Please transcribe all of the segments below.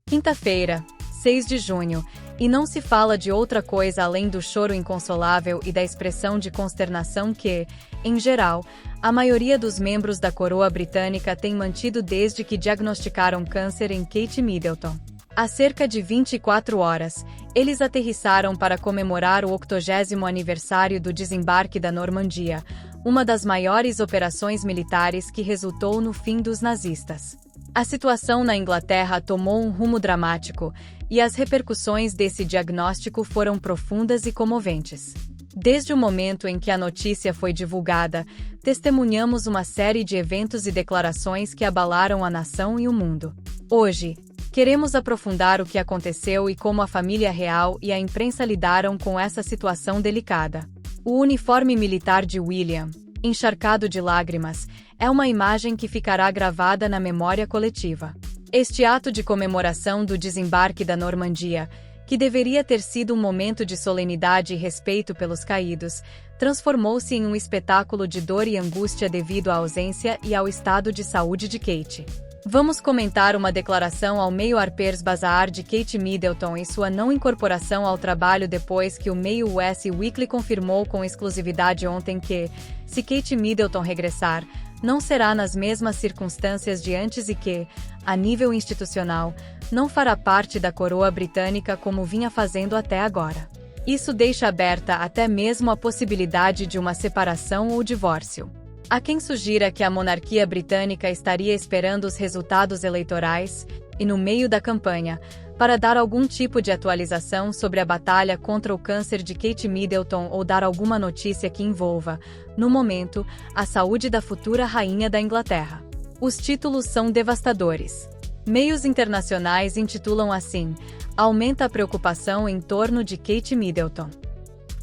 Quinta-feira, 6 de junho, e não se fala de outra coisa além do choro inconsolável e da expressão de consternação que, em geral, a maioria dos membros da coroa britânica tem mantido desde que diagnosticaram câncer em Kate Middleton. Há cerca de 24 horas, eles aterrissaram para comemorar o 80º aniversário do desembarque da Normandia, uma das maiores operações militares que resultou no fim dos nazistas. A situação na Inglaterra tomou um rumo dramático, e as repercussões desse diagnóstico foram profundas e comoventes. Desde o momento em que a notícia foi divulgada, testemunhamos uma série de eventos e declarações que abalaram a nação e o mundo. Hoje, queremos aprofundar o que aconteceu e como a família real e a imprensa lidaram com essa situação delicada. O uniforme militar de William, encharcado de lágrimas, é uma imagem que ficará gravada na memória coletiva. Este ato de comemoração do desembarque da Normandia, que deveria ter sido um momento de solenidade e respeito pelos caídos, transformou-se em um espetáculo de dor e angústia devido à ausência e ao estado de saúde de Kate. Vamos comentar uma declaração ao meio Harper's Bazaar de Kate Middleton e sua não incorporação ao trabalho depois que o meio Us Weekly confirmou com exclusividade ontem que, se Kate Middleton regressar, não será nas mesmas circunstâncias de antes e que, a nível institucional, não fará parte da coroa britânica como vinha fazendo até agora. Isso deixa aberta até mesmo a possibilidade de uma separação ou divórcio. Há quem sugira que a monarquia britânica estaria esperando os resultados eleitorais, e no meio da campanha, para dar algum tipo de atualização sobre a batalha contra o câncer de Kate Middleton ou dar alguma notícia que envolva, no momento, a saúde da futura rainha da Inglaterra. Os títulos são devastadores. Meios internacionais intitulam assim: aumenta a preocupação em torno de Kate Middleton.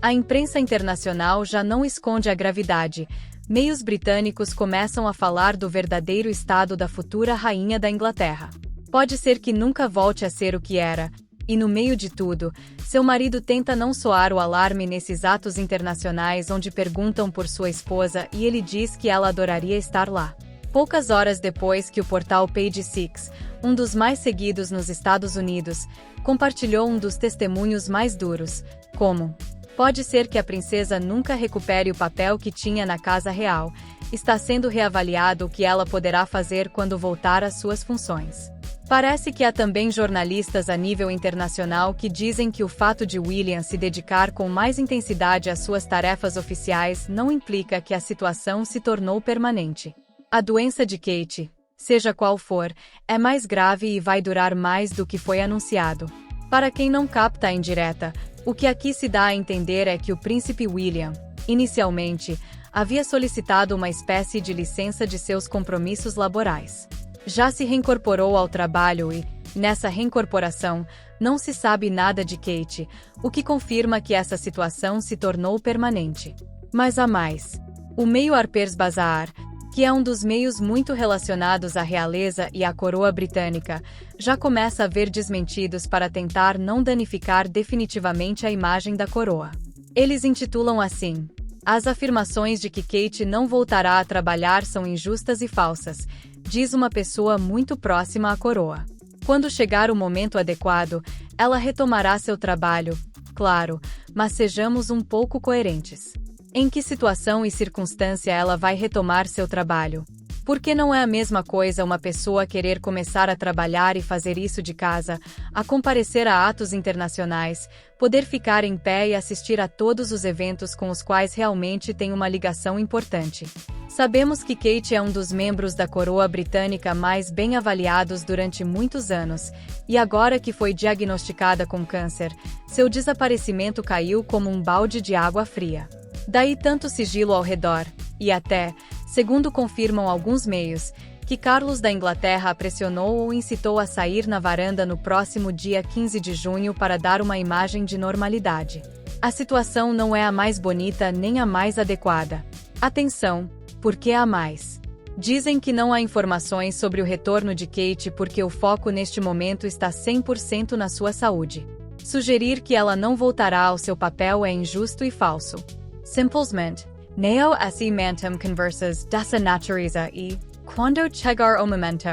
A imprensa internacional já não esconde a gravidade. Meios britânicos começam a falar do verdadeiro estado da futura rainha da Inglaterra. Pode ser que nunca volte a ser o que era, e no meio de tudo, seu marido tenta não soar o alarme nesses atos internacionais onde perguntam por sua esposa e ele diz que ela adoraria estar lá. Poucas horas depois que o portal Page Six, um dos mais seguidos nos Estados Unidos, compartilhou um dos testemunhos mais duros, como: pode ser que a princesa nunca recupere o papel que tinha na Casa Real. Está sendo reavaliado o que ela poderá fazer quando voltar às suas funções. Parece que há também jornalistas a nível internacional que dizem que o fato de William se dedicar com mais intensidade às suas tarefas oficiais não implica que a situação se tornou permanente. A doença de Kate, seja qual for, é mais grave e vai durar mais do que foi anunciado. Para quem não capta a indireta, o que aqui se dá a entender é que o príncipe William, inicialmente, havia solicitado uma espécie de licença de seus compromissos laborais. Já se reincorporou ao trabalho e, nessa reincorporação, não se sabe nada de Kate, o que confirma que essa situação se tornou permanente. Mas há mais. O meio Harper's Bazaar, que é um dos meios muito relacionados à realeza e à coroa britânica, já começa a ver desmentidos para tentar não danificar definitivamente a imagem da coroa. Eles intitulam assim: as afirmações de que Kate não voltará a trabalhar são injustas e falsas, diz uma pessoa muito próxima à coroa. Quando chegar o momento adequado, ela retomará seu trabalho, claro, mas sejamos um pouco coerentes. Em que situação e circunstância ela vai retomar seu trabalho? Porque não é a mesma coisa uma pessoa querer começar a trabalhar e fazer isso de casa, a comparecer a atos internacionais, poder ficar em pé e assistir a todos os eventos com os quais realmente tem uma ligação importante. Sabemos que Kate é um dos membros da coroa britânica mais bem avaliados durante muitos anos, e agora que foi diagnosticada com câncer, seu desaparecimento caiu como um balde de água fria. Daí tanto sigilo ao redor, e até, segundo confirmam alguns meios, que Carlos da Inglaterra a pressionou ou incitou a sair na varanda no próximo dia 15 de junho para dar uma imagem de normalidade. A situação não é a mais bonita nem a mais adequada. Atenção, porque há mais. Dizem que não há informações sobre o retorno de Kate porque o foco neste momento está 100% na sua saúde. Sugerir que ela não voltará ao seu papel é injusto e falso. Simplesmente, não assim mantam conversas dessa natureza e, quando chegar o momento,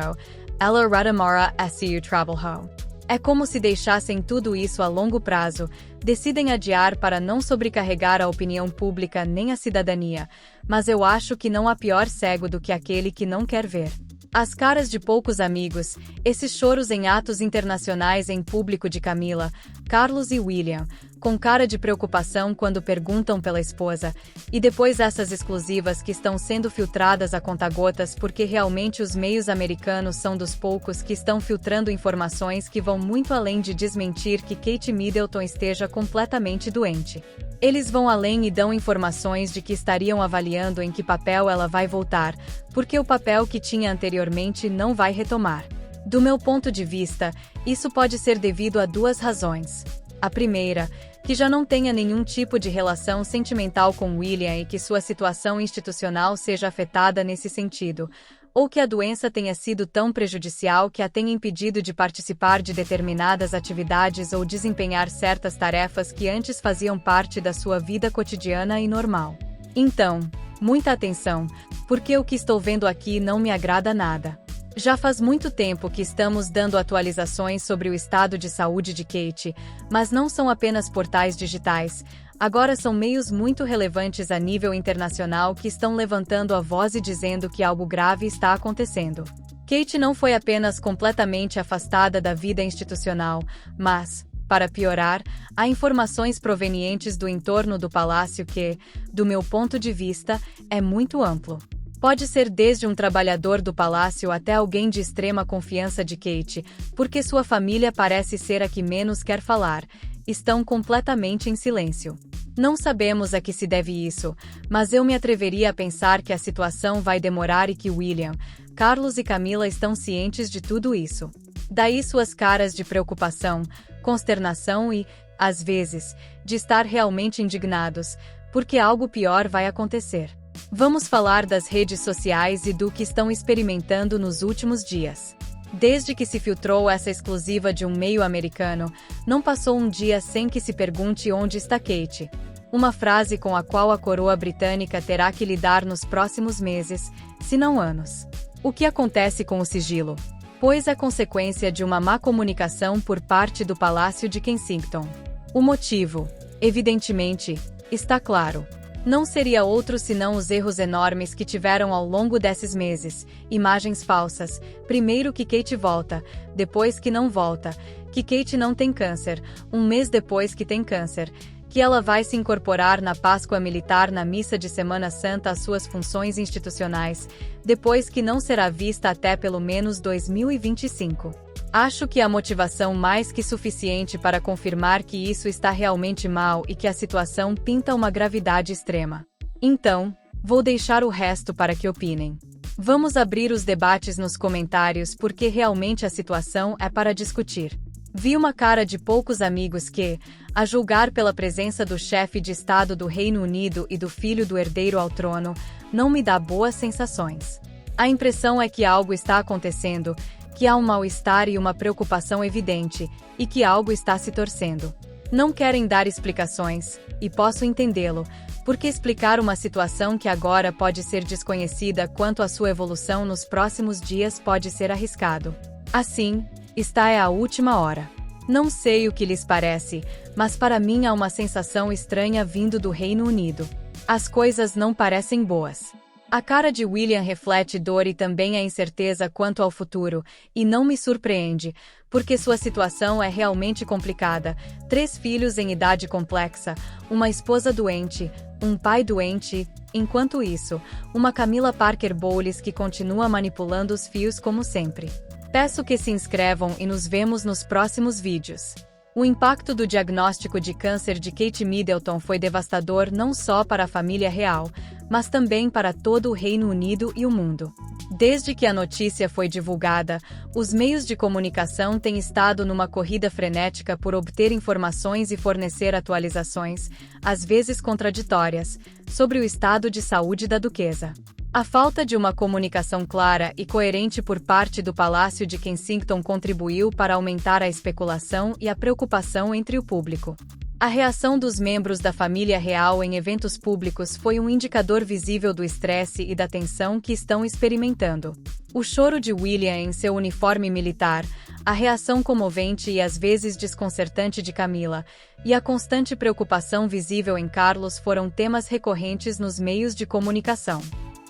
ela retomará seu trabalho. É como se deixassem tudo isso a longo prazo, decidem adiar para não sobrecarregar a opinião pública nem a cidadania, mas eu acho que não há pior cego do que aquele que não quer ver. As caras de poucos amigos, esses choros em atos internacionais em público de Camila, Carlos e William, com cara de preocupação quando perguntam pela esposa, e depois essas exclusivas que estão sendo filtradas a conta-gotas porque realmente os meios americanos são dos poucos que estão filtrando informações que vão muito além de desmentir que Kate Middleton esteja completamente doente. Eles vão além e dão informações de que estariam avaliando em que papel ela vai voltar, porque o papel que tinha anteriormente não vai retomar. Do meu ponto de vista, isso pode ser devido a duas razões. A primeira, que já não tenha nenhum tipo de relação sentimental com William e que sua situação institucional seja afetada nesse sentido, ou que a doença tenha sido tão prejudicial que a tenha impedido de participar de determinadas atividades ou desempenhar certas tarefas que antes faziam parte da sua vida cotidiana e normal. Então, muita atenção, porque o que estou vendo aqui não me agrada nada. Já faz muito tempo que estamos dando atualizações sobre o estado de saúde de Kate, mas não são apenas portais digitais. Agora são meios muito relevantes a nível internacional que estão levantando a voz e dizendo que algo grave está acontecendo. Kate não foi apenas completamente afastada da vida institucional, mas, para piorar, há informações provenientes do entorno do palácio que, do meu ponto de vista, é muito amplo. Pode ser desde um trabalhador do palácio até alguém de extrema confiança de Kate, porque sua família parece ser a que menos quer falar. Estão completamente em silêncio. Não sabemos a que se deve isso, mas eu me atreveria a pensar que a situação vai demorar e que William, Carlos e Camila estão cientes de tudo isso. Daí suas caras de preocupação, consternação e, às vezes, de estar realmente indignados, porque algo pior vai acontecer. Vamos falar das redes sociais e do que estão experimentando nos últimos dias. Desde que se filtrou essa exclusiva de um meio americano, não passou um dia sem que se pergunte onde está Kate. Uma frase com a qual a coroa britânica terá que lidar nos próximos meses, se não anos. O que acontece com o sigilo? Pois é consequência de uma má comunicação por parte do Palácio de Kensington. O motivo, evidentemente, está claro. Não seria outro senão os erros enormes que tiveram ao longo desses meses, imagens falsas, primeiro que Kate volta, depois que não volta, que Kate não tem câncer, um mês depois que tem câncer, que ela vai se incorporar na Páscoa militar na missa de Semana Santa às suas funções institucionais, depois que não será vista até pelo menos 2025. Acho que há motivação mais que suficiente para confirmar que isso está realmente mal e que a situação pinta uma gravidade extrema. Então, vou deixar o resto para que opinem. Vamos abrir os debates nos comentários porque realmente a situação é para discutir. Vi uma cara de poucos amigos que, a julgar pela presença do chefe de Estado do Reino Unido e do filho do herdeiro ao trono, não me dá boas sensações. A impressão é que algo está acontecendo, que há um mal-estar e uma preocupação evidente, e que algo está se torcendo. Não querem dar explicações, e posso entendê-lo, porque explicar uma situação que agora pode ser desconhecida quanto à sua evolução nos próximos dias pode ser arriscado. Assim, esta é a última hora. Não sei o que lhes parece, mas para mim há uma sensação estranha vindo do Reino Unido. As coisas não parecem boas. A cara de William reflete dor e também a incerteza quanto ao futuro, e não me surpreende, porque sua situação é realmente complicada. 3 filhos em idade complexa, uma esposa doente, um pai doente, enquanto isso, uma Camila Parker Bowles que continua manipulando os fios como sempre. Peço que se inscrevam e nos vemos nos próximos vídeos. O impacto do diagnóstico de câncer de Kate Middleton foi devastador não só para a família real, mas também para todo o Reino Unido e o mundo. Desde que a notícia foi divulgada, os meios de comunicação têm estado numa corrida frenética por obter informações e fornecer atualizações, às vezes contraditórias, sobre o estado de saúde da duquesa. A falta de uma comunicação clara e coerente por parte do Palácio de Kensington contribuiu para aumentar a especulação e a preocupação entre o público. A reação dos membros da família real em eventos públicos foi um indicador visível do estresse e da tensão que estão experimentando. O choro de William em seu uniforme militar, a reação comovente e às vezes desconcertante de Camila, e a constante preocupação visível em Carlos foram temas recorrentes nos meios de comunicação.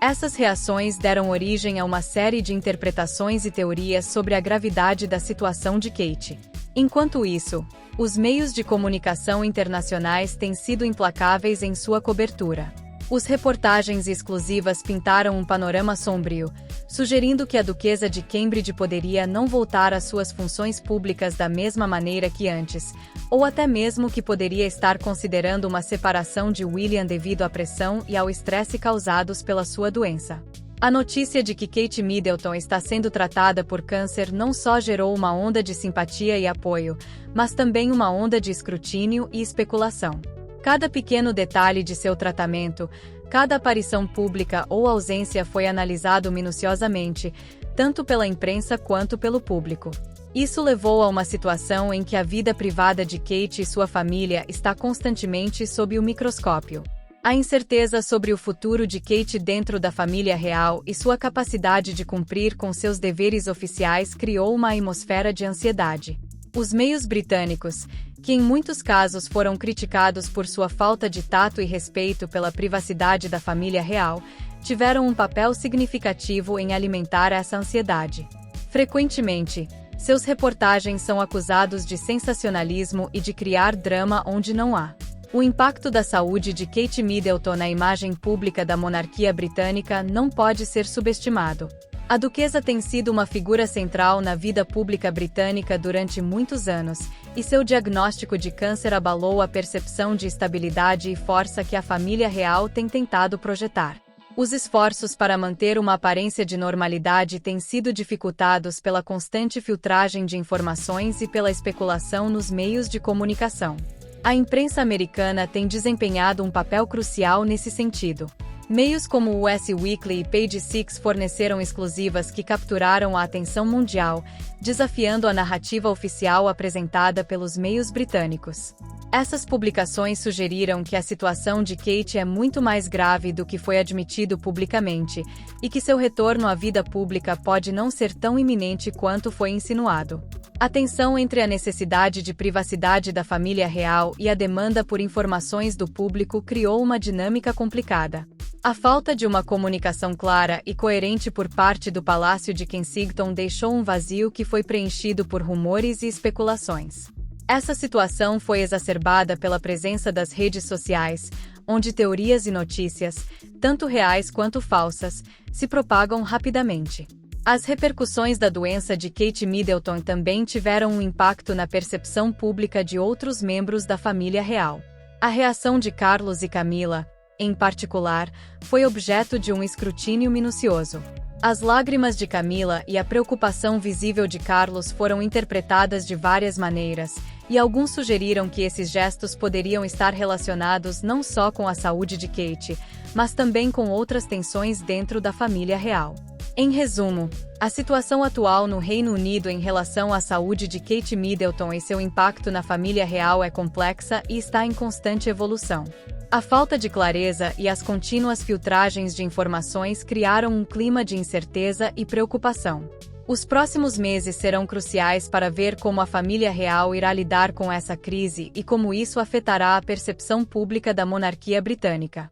Essas reações deram origem a uma série de interpretações e teorias sobre a gravidade da situação de Kate. Enquanto isso, os meios de comunicação internacionais têm sido implacáveis em sua cobertura. As reportagens exclusivas pintaram um panorama sombrio, sugerindo que a Duquesa de Cambridge poderia não voltar às suas funções públicas da mesma maneira que antes, ou até mesmo que poderia estar considerando uma separação de William devido à pressão e ao estresse causados pela sua doença. A notícia de que Kate Middleton está sendo tratada por câncer não só gerou uma onda de simpatia e apoio, mas também uma onda de escrutínio e especulação. Cada pequeno detalhe de seu tratamento, cada aparição pública ou ausência foi analisado minuciosamente, tanto pela imprensa quanto pelo público. Isso levou a uma situação em que a vida privada de Kate e sua família está constantemente sob o microscópio. A incerteza sobre o futuro de Kate dentro da família real e sua capacidade de cumprir com seus deveres oficiais criou uma atmosfera de ansiedade. Os meios britânicos, que em muitos casos foram criticados por sua falta de tato e respeito pela privacidade da família real, tiveram um papel significativo em alimentar essa ansiedade. Frequentemente, seus reportagens são acusados de sensacionalismo e de criar drama onde não há. O impacto da saúde de Kate Middleton na imagem pública da monarquia britânica não pode ser subestimado. A duquesa tem sido uma figura central na vida pública britânica durante muitos anos, e seu diagnóstico de câncer abalou a percepção de estabilidade e força que a família real tem tentado projetar. Os esforços para manter uma aparência de normalidade têm sido dificultados pela constante filtragem de informações e pela especulação nos meios de comunicação. A imprensa americana tem desempenhado um papel crucial nesse sentido. Meios como o Us Weekly e Page Six forneceram exclusivas que capturaram a atenção mundial, desafiando a narrativa oficial apresentada pelos meios britânicos. Essas publicações sugeriram que a situação de Kate é muito mais grave do que foi admitido publicamente, e que seu retorno à vida pública pode não ser tão iminente quanto foi insinuado. A tensão entre a necessidade de privacidade da família real e a demanda por informações do público criou uma dinâmica complicada. A falta de uma comunicação clara e coerente por parte do Palácio de Kensington deixou um vazio que foi preenchido por rumores e especulações. Essa situação foi exacerbada pela presença das redes sociais, onde teorias e notícias, tanto reais quanto falsas, se propagam rapidamente. As repercussões da doença de Kate Middleton também tiveram um impacto na percepção pública de outros membros da família real. A reação de Carlos e Camila, em particular, foi objeto de um escrutínio minucioso. As lágrimas de Camila e a preocupação visível de Carlos foram interpretadas de várias maneiras, e alguns sugeriram que esses gestos poderiam estar relacionados não só com a saúde de Kate, mas também com outras tensões dentro da família real. Em resumo, a situação atual no Reino Unido em relação à saúde de Kate Middleton e seu impacto na família real é complexa e está em constante evolução. A falta de clareza e as contínuas filtragens de informações criaram um clima de incerteza e preocupação. Os próximos meses serão cruciais para ver como a família real irá lidar com essa crise e como isso afetará a percepção pública da monarquia britânica.